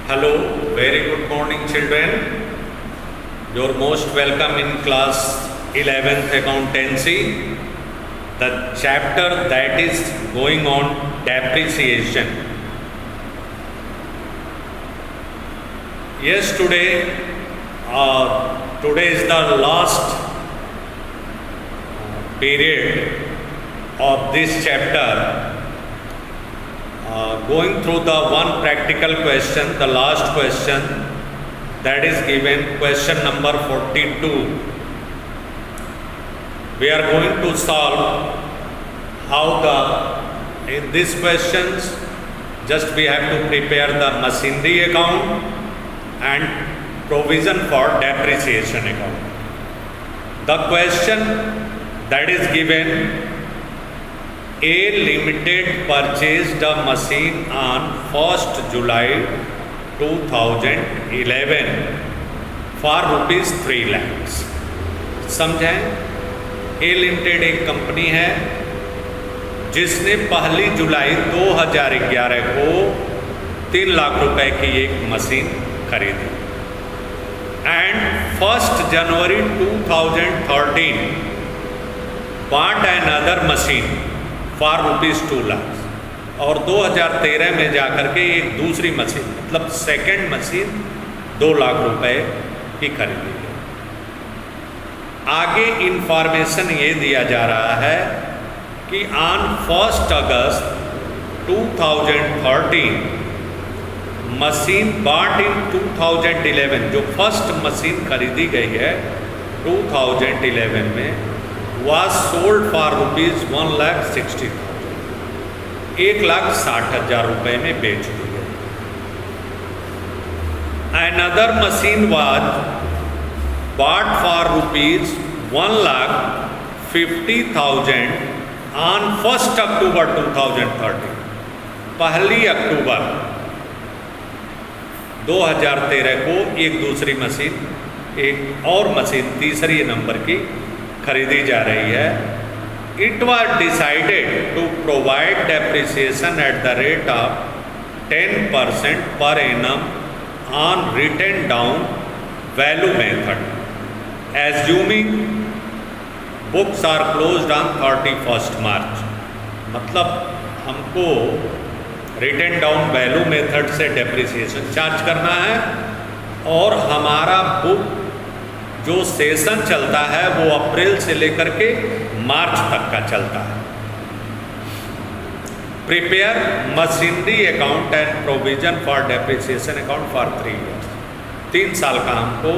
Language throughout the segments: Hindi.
Hello, very good morning children. You're most welcome in class 11th accountancy. The chapter that is going on depreciation. Yes, today is the last period of this chapter. Going through the one practical question, the last question that is given, question number 42. We are going to solve in these questions, just we have to prepare the machinery account and provision for depreciation account. The question that is given, A Limited purchased a machine on 1st July 2011 for rupees 3 lakhs. समझें? A Limited एक कंपनी है जिसने 1 जुलाई 2011 को 3 लाख रुपए की एक मशीन खरीदी and 1st January 2013 bought another machine for rupees 2 lakh और 2013 में जाकर के एक दूसरी मशीन मतलब सेकेंड मशीन 2 लाख रुपए की खरीदी गई। आगे इंफॉर्मेशन ये दिया जा रहा है कि on 1 August 2013 machine bought in 2011 जो फर्स्ट मशीन खरीदी गई है 2011 में was sold for rupees 1,60,000 1,60,000 रुपए में बेच दी गई। Another machine was bought for rupees 1,50,000 on 1st October 2013 1 अक्टूबर 2013 को एक दूसरी मशीन एक और मशीन तीसरी नंबर की खरीदी जा रही है। It was decided to provide depreciation at the rate of 10% per annum on written down value method assuming books are closed on 31 March. मतलब हमको रिटन डाउन वैल्यू मेथड से डेप्रिसिएशन चार्ज करना है और हमारा बुक जो सेशन चलता है वो अप्रैल से लेकर के मार्च तक का चलता है। Prepare machinery account and provision for depreciation account for 3 years 3 साल का हमको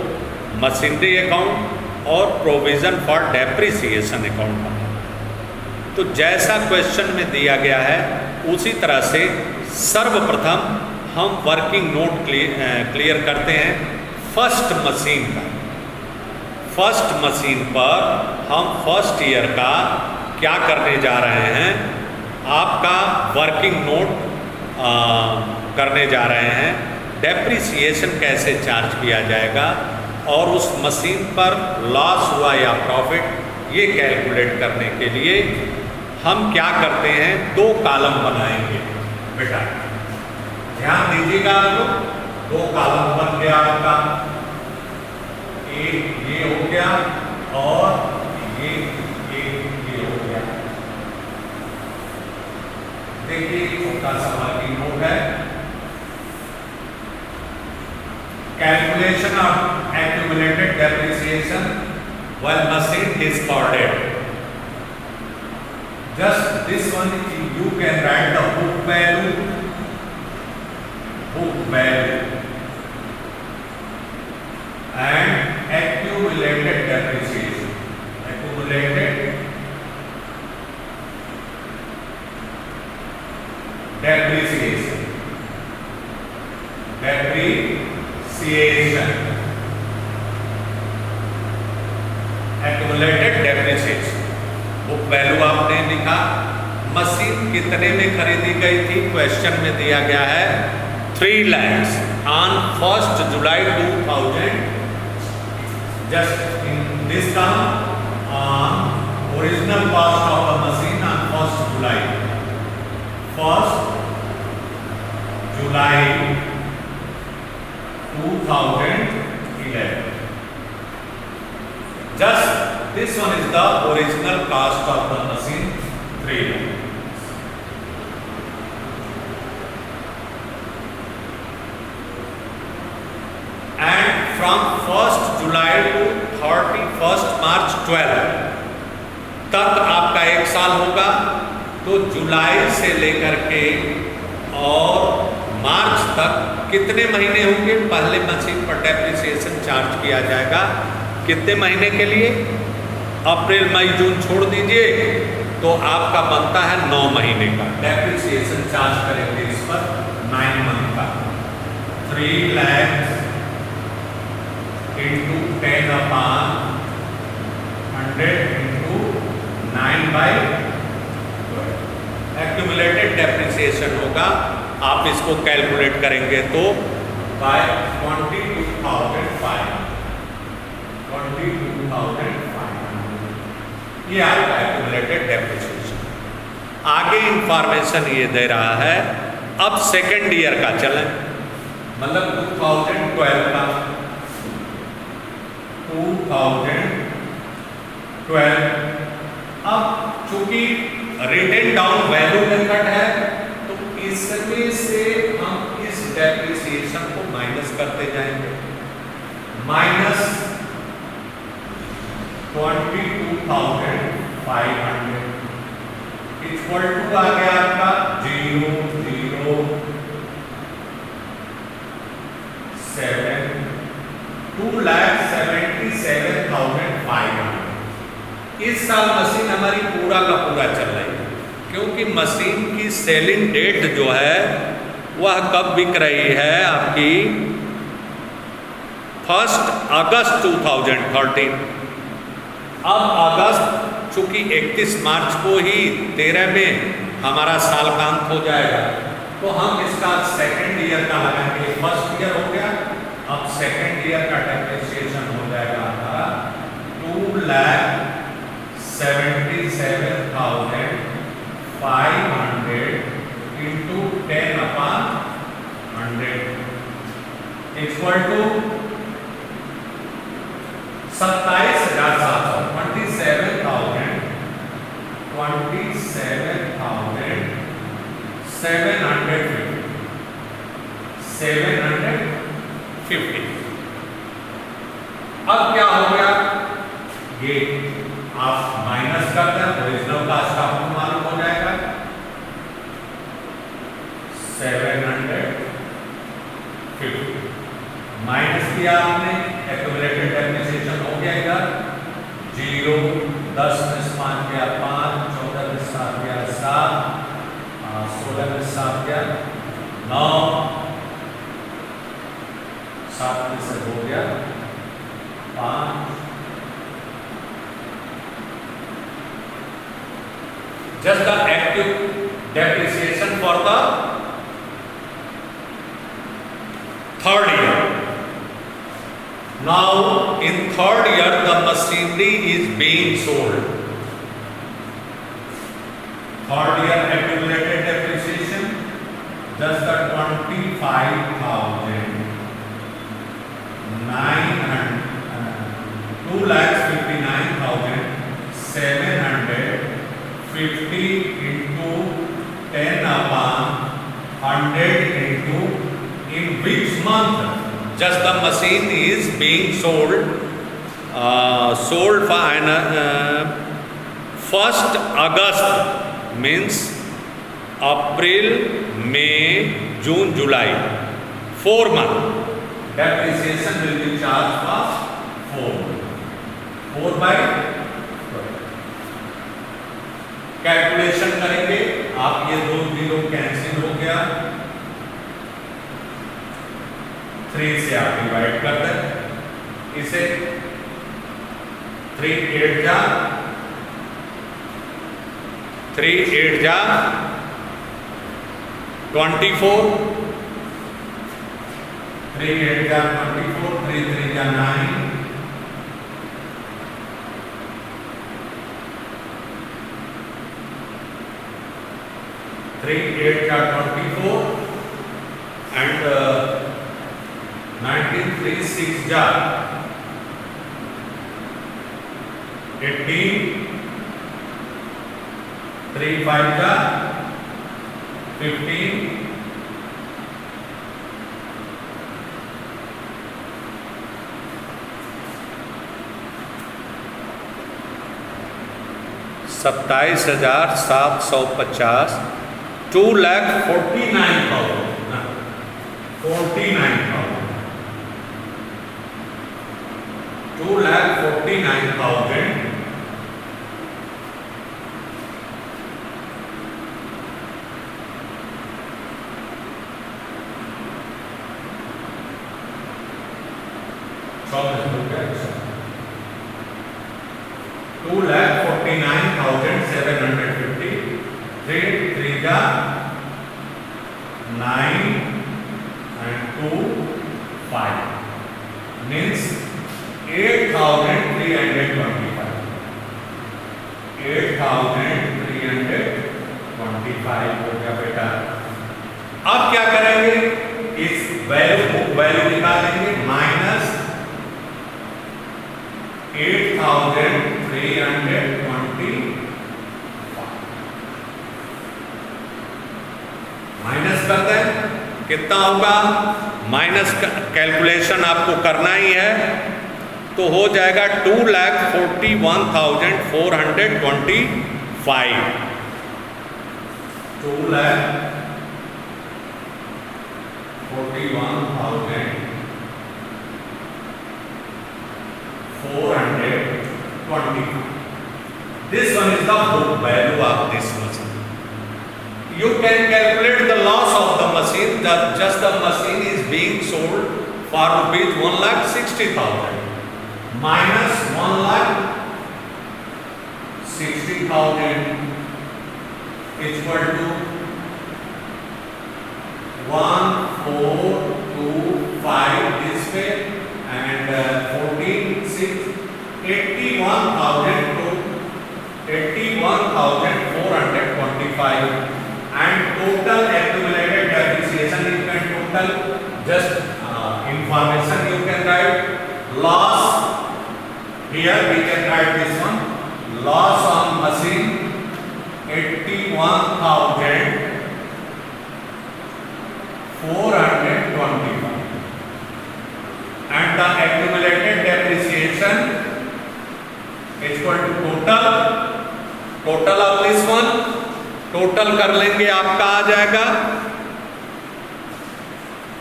मशीनरी अकाउंट और प्रोविजन फॉर डेप्रिसिएशन अकाउंट बनाना। तो जैसा क्वेश्चन में दिया गया है उसी तरह से सर्वप्रथम हम वर्किंग नोट क्लियर करते हैं। फर्स्ट मशीन पर हम फर्स्ट ईयर का क्या करने जा रहे हैं, आपका वर्किंग नोट करने जा रहे हैं। डेप्रिसिएशन कैसे चार्ज किया जाएगा और उस मशीन पर लॉस हुआ या प्रॉफिट ये कैलकुलेट करने के लिए हम क्या करते हैं, 2 कॉलम बनाएंगे। बेटा ध्यान दीजिएगा, आप लोग 2 कॉलम बन गया आपका, एक ये हो गया और ये हो गया। देखिए छोटा सा वर्किंग नोट है। Calculation of accumulated depreciation when machine discarded. Just this one you can write the book value and accumulated depreciation accumulated depreciation book value आपने लिखा। मशीन कितने में खरीदी गई थी, क्वेश्चन में दिया गया है 3 lakhs on 1st July 2000। Just in this term, original cost of the machine on 1st July 2011 2011. Just this one is the original cost of the machine, 3 lakhs. And from 1st July to 31st March 12 तक आपका 1 साल होगा, तो जुलाई से लेकर के और मार्च तक कितने महीने होंगे? पहले मशीन पर डेप्रिसिएशन चार्ज किया जाएगा कितने महीने के लिए? अप्रैल मई जून छोड़ दीजिए तो आपका बनता है 9 महीने का डेप्रिसिएशन चार्ज करेंगे इस पर 9 मंथ का। 3 lakhs into 10/100 into 9/12 accumulated depreciation होगा। आप इसको कैलकुलेट करेंगे तो बाय 22,500 ये आपका एक्यूमुलेटेड डेप्रिसिएशन। आगे इंफॉर्मेशन ये दे रहा है, अब सेकेंड ईयर का चलें, मतलब 2012 का 2012। अब चूंकि रिटेन डाउन वैल्यू मेथड है तो इसमें से हम इस डेप्रिसिएशन को माइनस करते जाएंगे। माइनस 22,500 इक्वल टू आ गया आपका 007 2,77,500। इस साल मशीन हमारी पूरा का पूरा चल रही है, क्योंकि मशीन की सेलिंग डेट जो है वह कब बिक रही है आपकी 1 अगस्त 2013। अब अगस्त चूंकि 31 मार्च को ही 13 में हमारा साल का अंत हो जाएगा, तो हम इसका सेकेंड ईयर का लगाएंगे। फर्स्ट ईयर हो गया, अब सेकेंड ईयर का डेप्रिसिएशन हो जाएगा हमारा 2,77,500 into 10/100 इक्वल टू 27,700 750। अब क्या हो गया, ये आप माइनस करते हैं, ओरिजिनल कास्ट आपको मालूम हो जाएगा 750 माइनस किया आपने, एक्यूमुलेटेड डेप्रिसिएशन हो गया इधर 0, 10 में 5 गया 5, 14 में 7 गया 7, 16 में 7 गया 9, 7 में से हो गया 5, just the active depreciation for the third year. Now in third year the machinery is being sold. Third year accumulated depreciation just the 2,59,750 into 10/100 into in which month just the machine is being sold for 1st August means April, May, June, July, 4 months. Depreciation will be charged for 4/12। Calculation करेंगे आप, ये 2 0 कैंसिल हो गया, 3 से आप डिवाइड कर दें इसे, 3 8 जा 24, 3 8 जा 24, 3 3 जा 9, 3 8 जा 24 and 9 19, 3 6 जा 18, 3 5 जा 15, 27,750, 2,49,000, 2,49,000 2,49,750, 3 3 जा 9 and 2 5 means 8,325, 8,325 हो गया बेटा। अब क्या करेंगे, इस वैल्यू निकालेंगे, माइनस 8,325 माइनस करते हैं, कितना होगा, माइनस कैलकुलेशन आपको करना ही है, तो हो जाएगा 2,41,425, 2,41,425. This one is the book value of this machine. You can calculate the loss of the machine, that just the machine is being sold for rupees 1,60,000 minus 1,60,000 equal to 1,425 this way and 14,6 81,000 to 81,425 and total accumulated depreciation you can total just information you can write loss here we can write this one loss on machine 81,425 and the accumulated depreciation is equal to total of this one, total कर लेंगे आपका आ जाएगा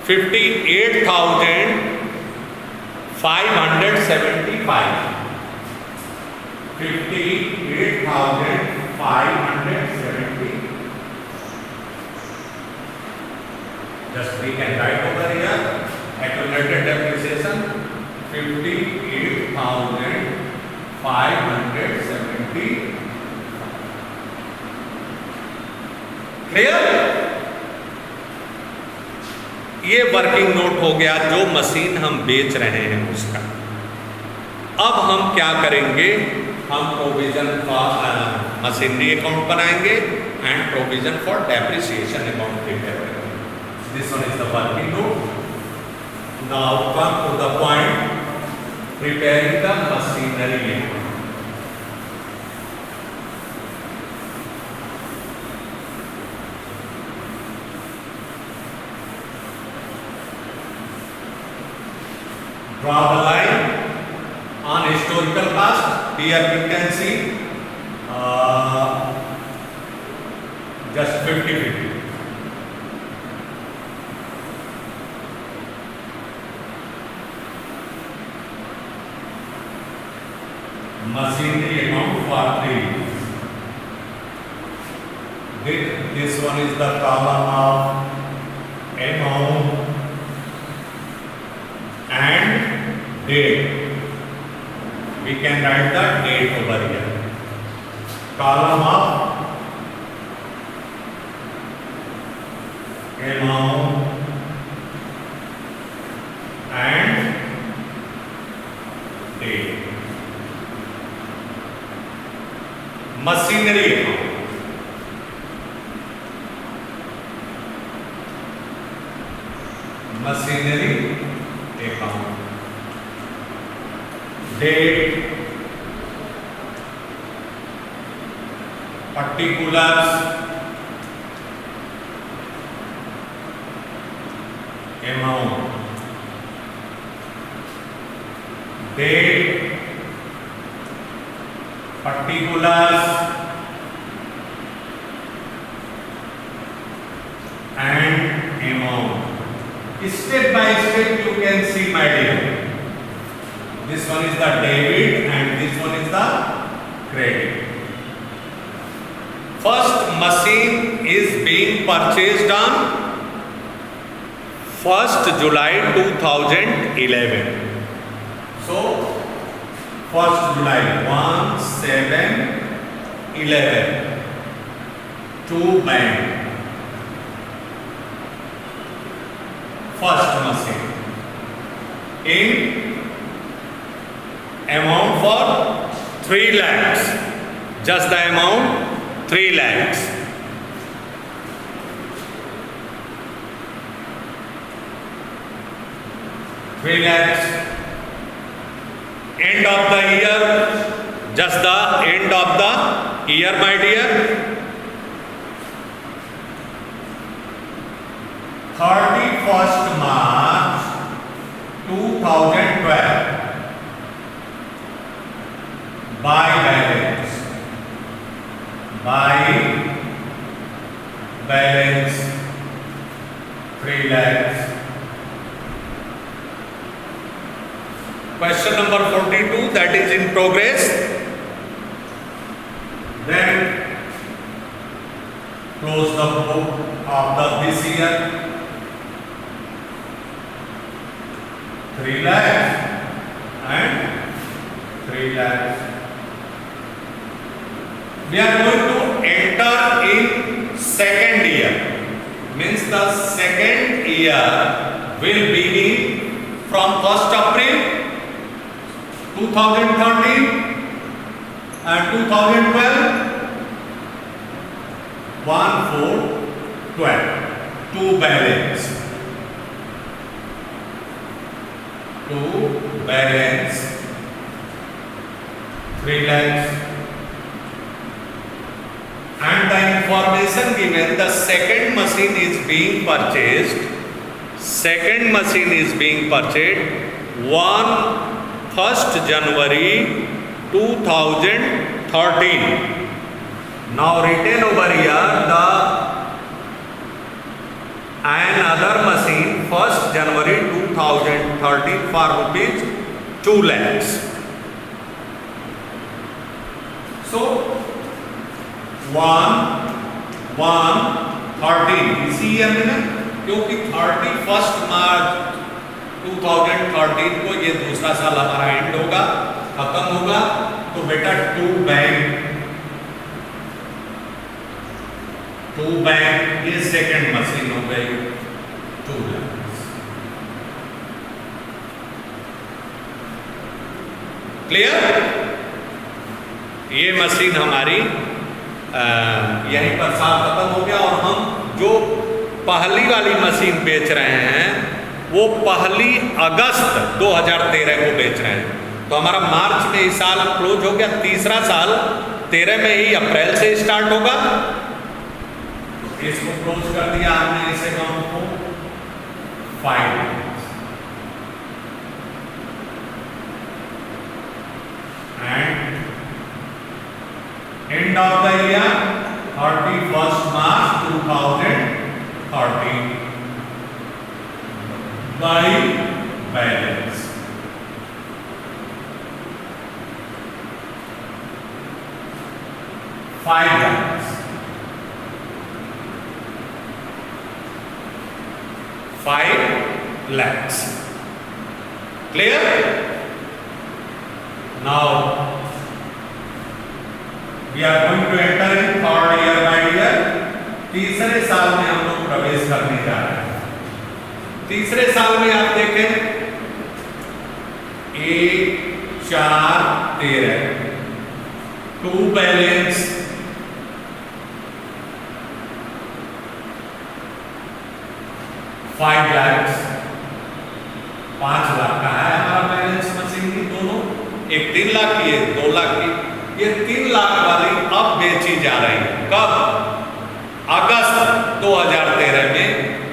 58,575, 58,570. Just we can write over here accumulated depreciation 58,570. Clear? ये वर्किंग नोट हो गया जो मशीन हम बेच रहे हैं उसका। अब हम क्या करेंगे, हम प्रोविजन फॉर मशीनरी अकाउंट बनाएंगे and provision for depreciation account prepare करेंगे। This one is the working note. Now come to the point, preparing the machinery account. Draw the line on historical cost. Here we can see just 50-50. Machinery account for 3 years. This one is the column of amount and date. We can write the date over here. Column of amount and date. Machinery account. Machinery account. Date, particulars, amount. Date, particulars, and amount. Step by step you can see, my dear. This one is the debit and this one is the credit. First machine is being purchased on 1st July 2011. So 1st July 1/7/11 to bank. First machine in amount for 3 lakhs, just the amount 3 lakhs. End of the year, just the end of the year, my dear. 31st March 2012. By balance. 3 lakhs. Question number 42, that is in progress. Then close the book of this year. 3 lakhs and 3 lakhs. We are going to enter in second year. Means the second year will begin from 1st April 2013 and 2012. 1/4/12. 2 balance. 3 lakhs. And the information given, the second machine is being purchased. 1st January 2013. Now written over here the another machine 1st January 2013 for rupees 2 lakhs. So 1/1/13 इसी ईयर में ना, क्योंकि 31st मार्च 2013 को ये दूसरा साल हमारा एंड होगा, खत्म होगा। तो बेटा 2 बैंक ये सेकंड मशीन हो गई 2 lakhs। क्लियर? ये मशीन हमारी यहीं पर साल खत्म हो गया। और हम जो पहली वाली मशीन बेच रहे हैं वो 1 अगस्त 2013 को बेच रहे हैं। तो हमारा मार्च में इस साल क्लोज हो गया। तीसरा साल 13 में ही अप्रैल से स्टार्ट होगा। इसको क्लोज कर दिया हमने इस अकाउंट को 5 and end of the year 31st March 2013 by balance. $5 lakhs. Clear? Now we are going to enter in third year, my dear. तीसरे साल में हम लोग प्रवेश करने जा रहे हैं। तीसरे साल में आप देखें 1/4/13 2 बैलेंस $5 lakhs 5 लाख का है हमारा बैलेंस मशीन की दोनों, एक 3 लाख की है 2 लाख की। ये 3 लाख वाली अब बेची जा रही है। कब? अगस्त 2013 में।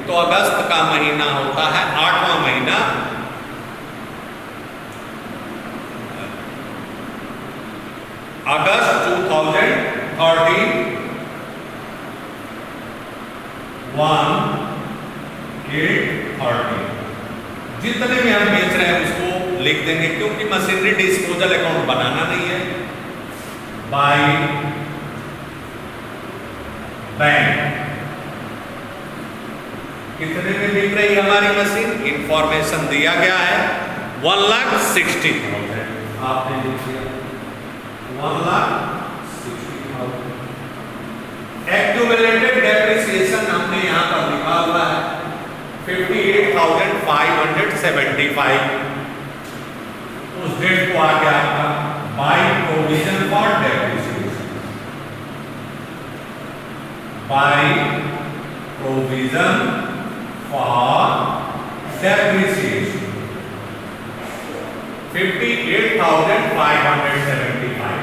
तो अगस्त का महीना होता है 8वां महीना, अगस्त 2013, 1/8/13। जितने में हम बेच रहे हैं उसको लिख देंगे, क्योंकि मशीनरी डिस्पोजल अकाउंट बनाना नहीं है। बाय बैंक कितने में बिक रही हमारी मशीन, इंफॉर्मेशन दिया गया है 1,60,000। आपने लिख दिया 1,60,000। एक्यूमुलेटेड डेप्रिसिएशन हमने यहां पर लिखा हुआ है 58,575। उस डेट को आ गया आपका by provision for depreciation, by provision for depreciation 58,575,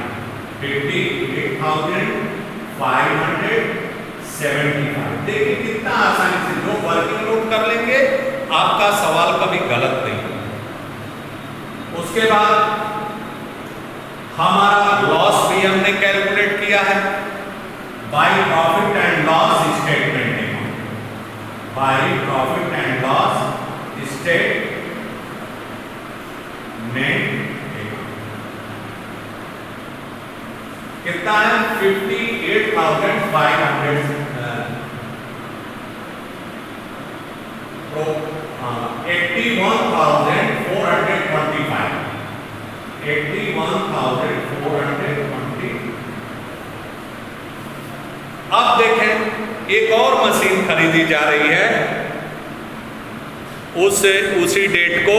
58,575। देखिए कितना आसानी से जो वर्किंग नोट कर लेंगे, आपका सवाल कभी गलत नहीं होगा। उसके बाद हमारा लॉस भी हमने कैलकुलेट किया है by profit and loss statement, by profit and loss statement. कितना है? 58,500 81,425, 81,420। अब देखें एक और मशीन खरीदी जा रही है, उसी डेट को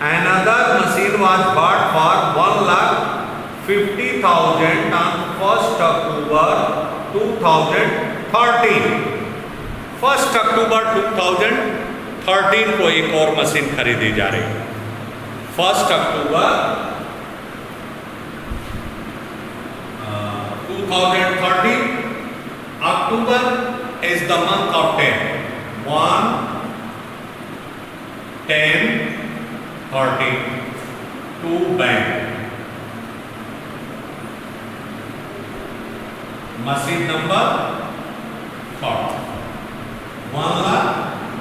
another machine was bought for 1,50,000 on 1st October 2013। 1st October 2013 को एक और मशीन खरीदी जा रही है। 1st October 2013। October is the month of 10, 1/10/13 to bank। Machine number 4।